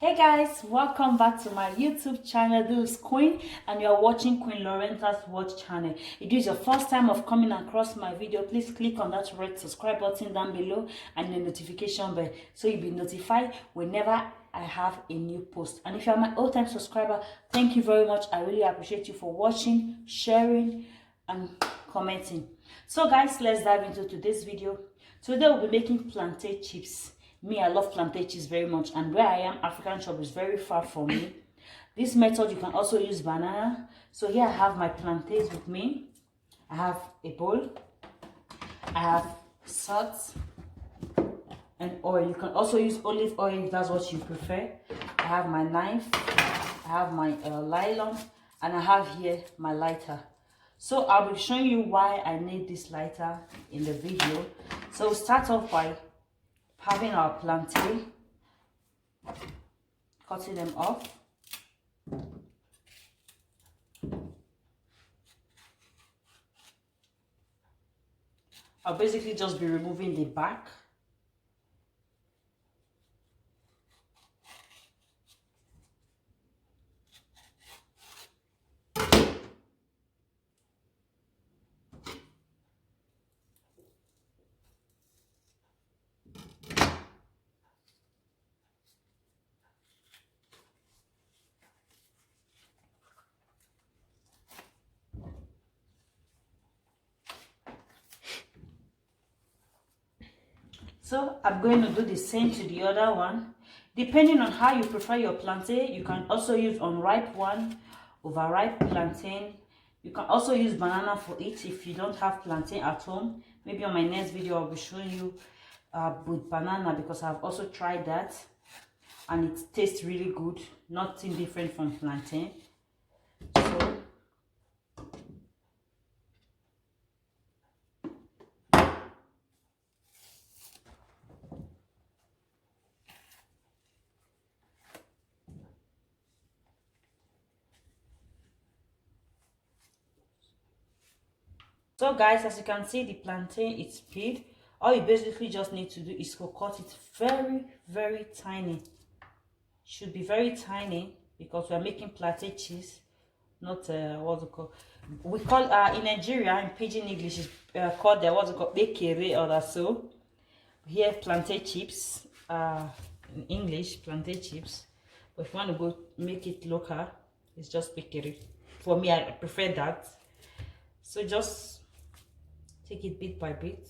Hey guys, welcome back to my YouTube channel. This is Queen and you're watching Queen Lorenta's Watch channel. If this is your first time of coming across my video, please click on that red subscribe button down below and the notification bell so you'll be notified whenever I have a new post. And if you're my old-time subscriber, thank you very much. I really appreciate you for watching, sharing and commenting. So guys, let's dive into today's video. Today we'll be making plantain chips. Me, I love plantain chips very much, and where I am, African shop is very far from me. This method, you can also use banana. So here I have my plantains with me. I have a bowl. I have salt and oil. You can also use olive oil if that's what you prefer. I have my knife. I have my nylon, and I have here my lighter. So I'll be showing you why I need this lighter in the video. So we'll start off by having our plantain, cutting them off. I'll basically just be removing the back. So I'm going to do the same to the other one. Depending on how you prefer your plantain, you can also use unripe one, overripe plantain. You can also use banana for it if you don't have plantain at home. Maybe on my next video I'll be showing you with banana, because I've also tried that and it tastes really good, nothing different from plantain. So guys, as you can see, the plantain is peeled. All you basically just need to do is to cut it very tiny. Should be very tiny because we are making plantain cheese, not what's it called? We call in Nigeria, in pidgin English, is called what's it called, bekere or that. So here plantain chips, in English plantain chips. But if you want to go make it local, it's just bekere. For me, I prefer that. So just take it bit by bit.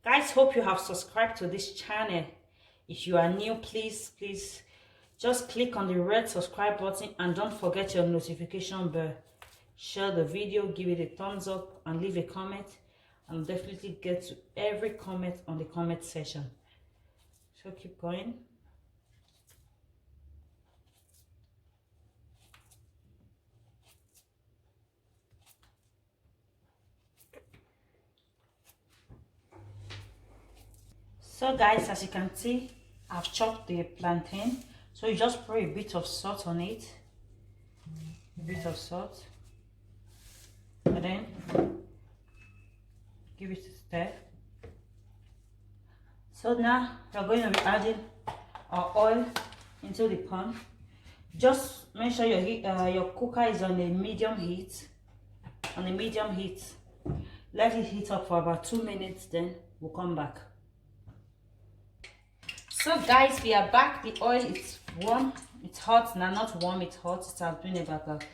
Guys, hope you have subscribed to this channel. If you are new, please just click on the red subscribe button and don't forget your notification bell. Share the video, give it a thumbs up and leave a comment, and definitely get to every comment on the comment section. So keep going. So guys, as you can see, I've chopped the plantain. So you just pour a bit of salt on it. A bit of salt. And then give it a stir. So now we're going to be adding our oil into the pan. Just make sure your cooker is on a medium heat. On a medium heat. Let it heat up for about 2 minutes, then we'll come back. So guys, we are back. The oil is warm, it's hot now. Not warm, it's hot. It has been about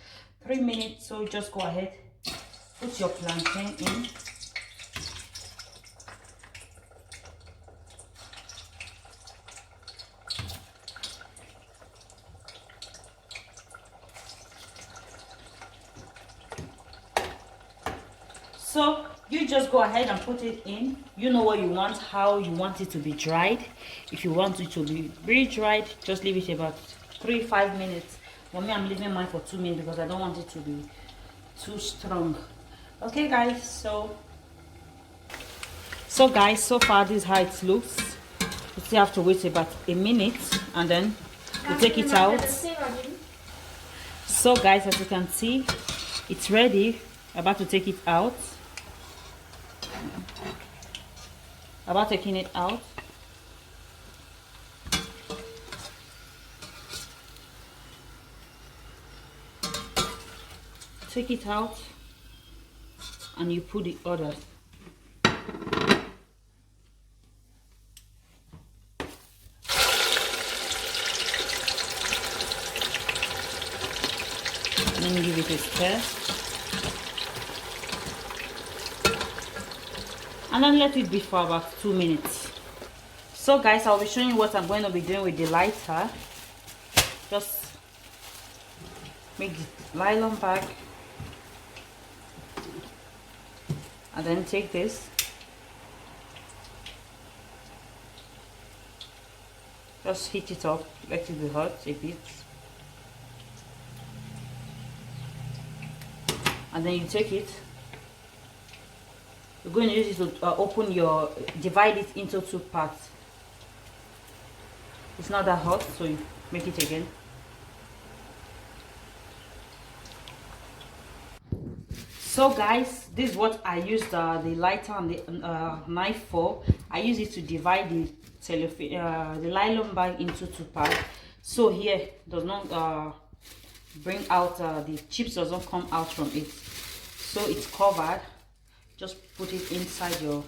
3 minutes. So just go ahead, put your plantain in. So you just go ahead and put it in. You know what you want, how you want it to be dried. If you want it to be very dried, just leave it about 3-5 minutes. For me, I'm leaving mine for 2 minutes because I don't want it to be too strong. Okay guys, so guys, so far this is how it looks. You still have to wait about a minute and then we take it out. So guys, as you can see, it's ready. I'm about to take it out. About taking it out. Take it out and you put the others. And then give it a stir. And then let it be for about 2 minutes. So guys, I'll be showing you what I'm going to be doing with the lighter. Just make the nylon bag and then take this, just heat it up, let it be hot a bit, and then you take it. You're going to use it to divide it into 2 parts. It's not that hot, so you make it again. So guys, this is what I used the lighter and the knife for. I use it to divide the nylon bag into 2 parts. So here does not bring out the chips, doesn't come out from it. So it's covered. Just put it inside your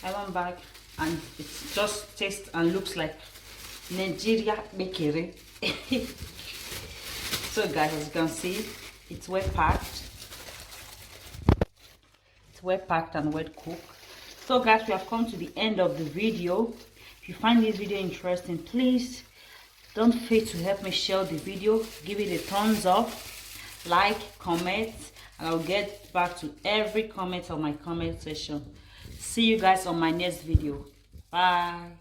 nylon bag, and it just tastes and looks like Nigerian bakery. So guys, as you can see, it's well packed. It's well packed and well cooked. So guys, we have come to the end of the video. If you find this video interesting, please don't fail to help me share the video. Give it a thumbs up, like, comment, and I'll get back to every comment on my comment section. See you guys on my next video. Bye.